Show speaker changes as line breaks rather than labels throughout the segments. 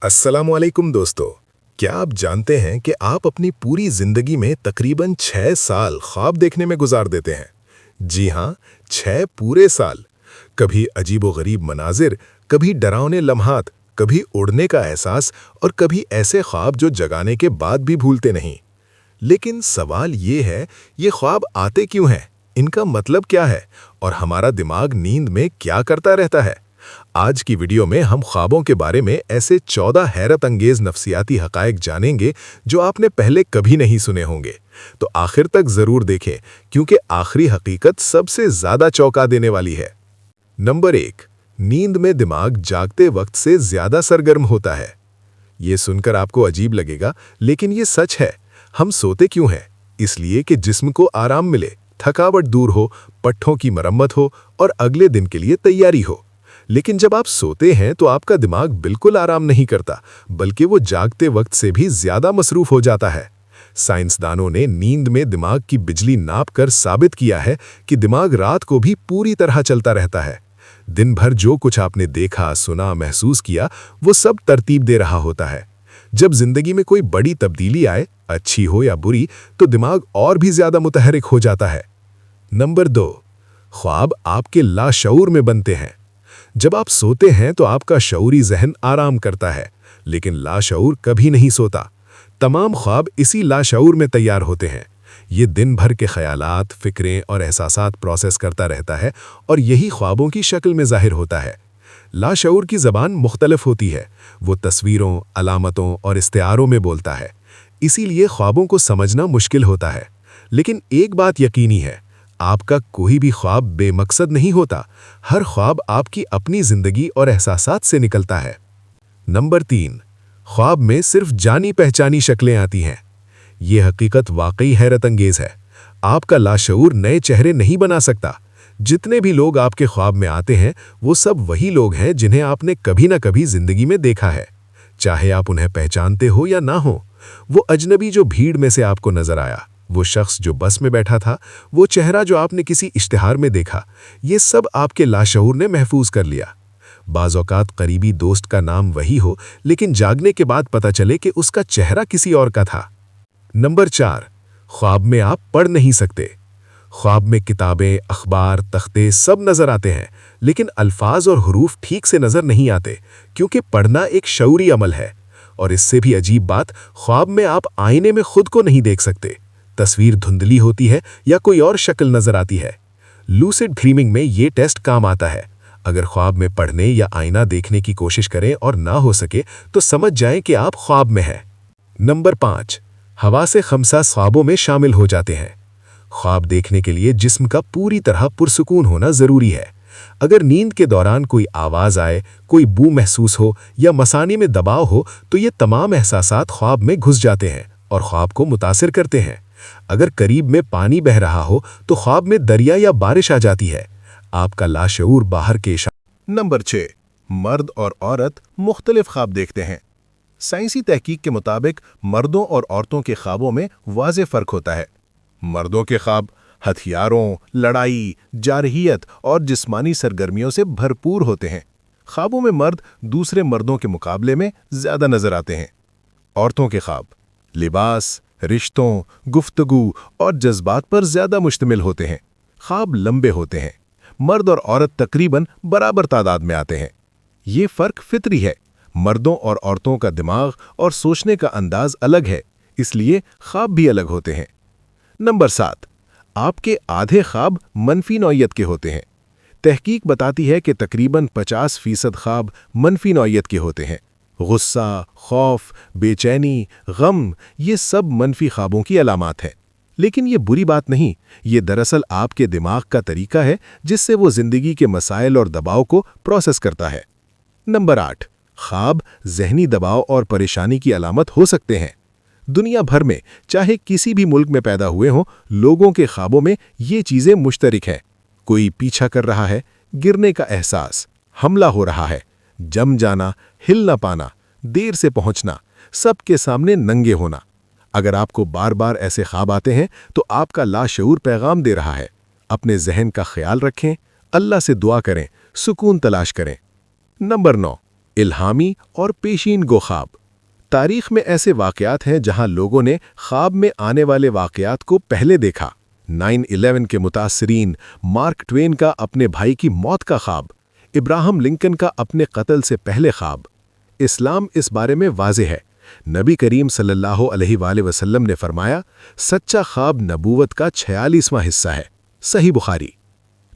अस्सलाम वालेकुम दोस्तों। क्या आप जानते हैं कि आप अपनी पूरी जिंदगी में तकरीबन 6 साल ख्वाब देखने में गुजार देते हैं? जी हाँ, 6 पूरे साल। कभी अजीबोगरीब मनाजिर, कभी डरावने लम्हात, कभी उड़ने का एहसास और कभी ऐसे ख्वाब जो जगाने के बाद भी भूलते नहीं। लेकिन सवाल ये है, ये ख्वाब आते क्यों हैं? इनका मतलब क्या है? और हमारा दिमाग नींद में क्या करता रहता है? आज की वीडियो में हम ख्वाबों के बारे में ऐसे 14 हैरत अंगेज नफ्सियाती हकायक जानेंगे जो आपने पहले कभी नहीं सुने होंगे। तो आखिर तक जरूर देखें, क्योंकि आखिरी हकीकत सबसे ज्यादा चौंका देने वाली है। नंबर 1, नींद में दिमाग जागते वक्त से ज्यादा सरगर्म होता है। ये सुनकर आपको अजीब लगेगा, लेकिन ये सच है। हम सोते क्यों हैं? इसलिए कि जिस्म को आराम मिले, थकावट दूर हो, पट्ठों की मरम्मत हो और अगले दिन के लिए तैयारी हो। लेकिन जब आप सोते हैं तो आपका दिमाग बिल्कुल आराम नहीं करता, बल्कि वो जागते वक्त से भी ज्यादा मसरूफ हो जाता है। साइंसदानों ने नींद में दिमाग की बिजली नाप कर साबित किया है कि दिमाग रात को भी पूरी तरह चलता रहता है। दिन भर जो कुछ आपने देखा, सुना, महसूस किया, वो सब तरतीब दे रहा होता है। जब जिंदगी में कोई बड़ी तब्दीली आए, अच्छी हो या बुरी, तो दिमाग और भी ज्यादा मुतहरिक हो जाता है। नंबर 2, ख्वाब आपके लाशऊर में बनते हैं। जब आप सोते हैं तो आपका शऊरी जहन आराम करता है, लेकिन लाशऊर कभी नहीं सोता। तमाम ख्वाब इसी लाशऊर में तैयार होते हैं। ये दिन भर के ख्यालात, फिक्रें और एहसासात प्रोसेस करता रहता है और यही ख्वाबों की शक्ल में जाहिर होता है। लाशऊर की ज़बान मुख्तलिफ होती है। वो तस्वीरों, अलामतों और इस्तिआरों में बोलता है। इसीलिए ख्वाबों को समझना मुश्किल होता है। लेकिन एक बात यकीनी है, आपका कोई भी ख्वाब बेमकसद नहीं होता। हर ख्वाब आपकी अपनी जिंदगी और एहसासात से निकलता है। नंबर 3, ख्वाब में सिर्फ जानी पहचानी शक्लें आती हैं। ये हकीकत वाकई हैरत अंगेज है। आपका लाशऊर नए चेहरे नहीं बना सकता। जितने भी लोग आपके ख्वाब में आते हैं, वो सब वही लोग हैं जिन्हें आपने कभी ना कभी जिंदगी में देखा है। चाहे आप उन्हें पहचानते हो या ना हो। वो अजनबी जो भीड़ में से आपको नजर आया, वो शख्स जो बस में बैठा था, वो चेहरा जो आपने किसी इश्तिहार में देखा, ये सब आपके लाशऊर ने महफूज कर लिया। बाज़ औक़ात करीबी दोस्त का नाम वही हो, लेकिन जागने के बाद पता चले कि उसका चेहरा किसी और का था। नंबर 4, ख्वाब में आप पढ़ नहीं सकते। ख्वाब में किताबें, अखबार, तख्ते सब नजर आते हैं, लेकिन अल्फाज और हुरूफ ठीक से नजर नहीं आते, क्योंकि पढ़ना एक शऊरी अमल है। और इससे भी अजीब बात, ख्वाब में आप आईने में खुद को नहीं देख सकते। तस्वीर धुंधली होती है या कोई और शक्ल नजर आती है। लूसिड ड्रीमिंग में ये टेस्ट काम आता है। अगर ख्वाब में पढ़ने या आईना देखने की कोशिश करें और ना हो सके तो समझ जाएं कि आप ख्वाब में हैं। नंबर 5, हवासे खमसा ख्वाबों में शामिल हो जाते हैं। ख्वाब देखने के लिए जिस्म का पूरी तरह पुरसुकून होना जरूरी है। अगर नींद के दौरान कोई आवाज आए, कोई बू महसूस हो या मसाने में दबाव हो, तो ये तमाम एहसासात ख्वाब में घुस जाते हैं और ख्वाब को मुतासिर करते हैं। अगर करीब में पानी बह रहा हो तो ख्वाब में दरिया या बारिश आ जाती है। आपका लाशऊर बाहर के इशारे।
नंबर 6, मर्द और औरत मुख्तलिफ ख्वाब देखते हैं। साइंसी तहकीक के मुताबिक मर्दों और औरतों के ख्वाबों में वाज़ेह फ़र्क होता है। मर्दों के ख्वाब हथियारों, लड़ाई, जारहियत और जिस्मानी सरगर्मियों से भरपूर होते हैं। ख्वाबों में मर्द दूसरे मर्दों के मुकाबले में ज़्यादा नजर आते हैं। औरतों के ख्वाब लिबास, रिश्तों, गुफ्तगू और जज्बात पर ज्यादा मुश्तमिल होते हैं। ख्वाब लंबे होते हैं। मर्द और औरत तकरीबन बराबर तादाद में आते हैं। ये फर्क फितरी है। मर्दों और औरतों का दिमाग और सोचने का अंदाज अलग है, इसलिए ख्वाब भी अलग होते हैं। नंबर 7, आपके आधे ख्वाब मनफी नौइयत के होते हैं। तहकीक बताती है कि तकरीबन 50% ख्वाब मनफी नौइयत के होते हैं। गुस्सा, खौफ, बेचैनी, गम, ये सब मनफी ख्वाबों की अलामात हैं। लेकिन ये बुरी बात नहीं, ये दरअसल आपके दिमाग का तरीका है जिससे वो जिंदगी के मसाइल और दबाव को प्रोसेस करता है। नंबर 8, ख्वाब जहनी दबाव और परेशानी की अलामत हो सकते हैं। दुनिया भर में चाहे किसी भी मुल्क में पैदा हुए हों, लोगों के ख्वाबों में ये चीजें मुश्तरिक हैं। कोई पीछा कर रहा है, गिरने का एहसास, हमला हो रहा है, जम जाना, हिल ना पाना, देर से पहुंचना, सबके सामने नंगे होना। अगर आपको बार बार ऐसे ख्वाब आते हैं तो आपका लाशऊर पैगाम दे रहा है। अपने जहन का ख्याल रखें, अल्लाह से दुआ करें, सुकून तलाश करें। नंबर 9, الہامی اور پیشین گو خواب۔ تاریخ میں ایسے واقعات ہیں جہاں لوگوں نے خواب میں آنے والے واقعات کو پہلے دیکھا۔ 9/11 کے متاثرین، مارک ٹوین کا اپنے بھائی کی موت کا خواب، ابراہم لنکن کا اپنے قتل سے پہلے خواب۔ اسلام اس بارے میں واضح ہے۔ نبی کریم صلی اللہ علیہ وآلہ وسلم نے فرمایا، سچا خواب نبوت کا 46واں حصہ ہے۔ صحیح بخاری۔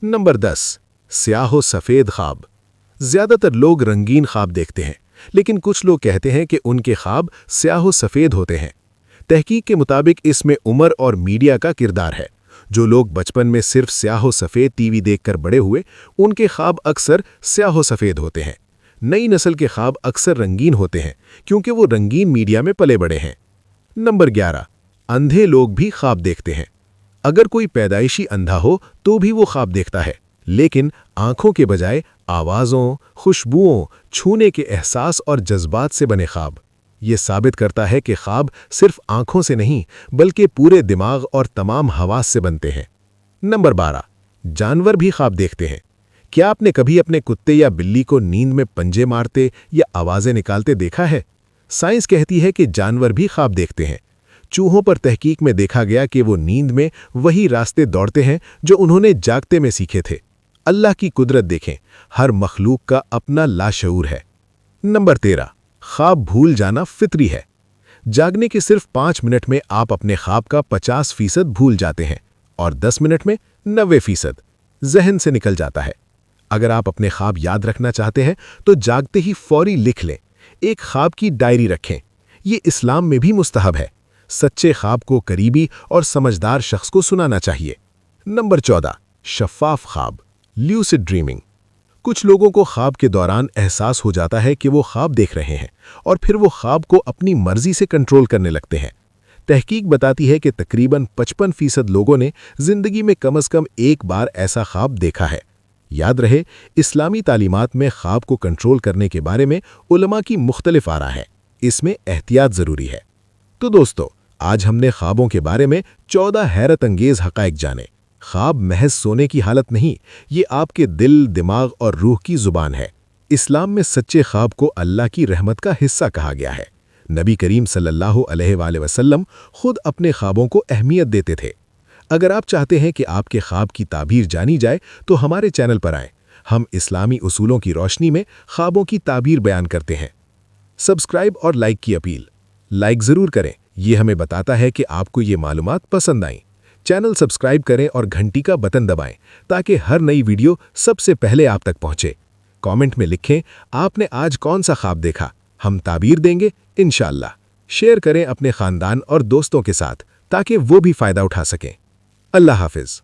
نمبر 10، سیاہ و سفید خواب۔ زیادہ تر لوگ رنگین خواب دیکھتے ہیں، لیکن کچھ لوگ کہتے ہیں کہ ان کے خواب سیاہ و سفید ہوتے ہیں۔ تحقیق کے مطابق اس میں عمر اور میڈیا کا کردار ہے۔ جو لوگ بچپن میں صرف سیاہ و سفید ٹی وی دیکھ کر بڑے ہوئے، ان کے خواب اکثر سیاہ و سفید ہوتے ہیں۔ نئی نسل کے خواب اکثر رنگین ہوتے ہیں کیونکہ وہ رنگین میڈیا میں پلے بڑے ہیں۔ نمبر 11، اندھے لوگ بھی خواب دیکھتے ہیں۔ اگر کوئی پیدائشی اندھا ہو تو بھی وہ خواب دیکھتا ہے، لیکن آنکھوں کے بجائے آوازوں، خوشبوؤں، چھونے کے احساس اور جذبات سے بنے خواب۔ یہ ثابت کرتا ہے کہ خواب صرف آنکھوں سے نہیں بلکہ پورے دماغ اور تمام حواس سے بنتے ہیں۔ نمبر 12، جانور بھی خواب دیکھتے ہیں۔ کیا آپ نے کبھی اپنے کتے یا بلی کو نیند میں پنجے مارتے یا آوازیں نکالتے دیکھا ہے؟ سائنس کہتی ہے کہ جانور بھی خواب دیکھتے ہیں۔ چوہوں پر تحقیق میں دیکھا گیا کہ وہ نیند میں وہی راستے دوڑتے ہیں جو انہوں نے جاگتے میں سیکھے تھے۔ اللہ کی قدرت دیکھیں، ہر مخلوق کا اپنا لاشعور ہے۔ نمبر 13، خواب بھول جانا فطری ہے۔ جاگنے کے صرف 5 منٹ میں آپ اپنے خواب کا 50% بھول جاتے ہیں اور 10 منٹ میں 90% ذہن سے نکل جاتا ہے۔ اگر آپ اپنے خواب یاد رکھنا چاہتے ہیں تو جاگتے ہی فوری لکھ لیں۔ ایک خواب کی ڈائری رکھیں۔ یہ اسلام میں بھی مستحب ہے۔ سچے خواب کو قریبی اور سمجھدار شخص کو سنانا چاہیے۔ نمبر 14، شفاف خواب، لیوسڈ ڈریمنگ۔ کچھ لوگوں کو خواب کے دوران احساس ہو جاتا ہے کہ وہ خواب دیکھ رہے ہیں اور پھر وہ خواب کو اپنی مرضی سے کنٹرول کرنے لگتے ہیں۔ تحقیق بتاتی ہے کہ تقریباً 55% لوگوں نے زندگی میں کم از کم ایک بار ایسا خواب دیکھا ہے۔ یاد رہے، اسلامی تعلیمات میں خواب کو کنٹرول کرنے کے بارے میں علماء کی مختلف آراء ہیں۔ اس میں احتیاط ضروری ہے۔ تو دوستو، آج ہم نے خوابوں کے بارے میں 14 حیرت انگیز حقائق جانے۔ خواب محض سونے کی حالت نہیں، یہ آپ کے دل، دماغ اور روح کی زبان ہے۔ اسلام میں سچے خواب کو اللہ کی رحمت کا حصہ کہا گیا ہے۔ نبی کریم صلی اللہ علیہ وآلہ وسلم خود اپنے خوابوں کو اہمیت دیتے تھے۔ اگر آپ چاہتے ہیں کہ آپ کے خواب کی تعبیر جانی جائے تو ہمارے چینل پر آئیں۔ ہم اسلامی اصولوں کی روشنی میں خوابوں کی تعبیر بیان کرتے ہیں۔ سبسکرائب اور لائک کی اپیل۔ لائک ضرور کریں، یہ ہمیں بتاتا ہے کہ آپ کو یہ معلومات پسند آئیں۔ چینل سبسکرائب کریں اور گھنٹی کا بٹن دبائیں تاکہ ہر نئی ویڈیو سب سے پہلے آپ تک پہنچے۔ کامنٹ میں لکھیں آپ نے آج کون سا خواب دیکھا، ہم تعبیر دیں گے انشاءاللہ۔ شیئر کریں اپنے خاندان اور دوستوں کے ساتھ تاکہ وہ بھی فائدہ اٹھا سکیں۔ اللہ حافظ۔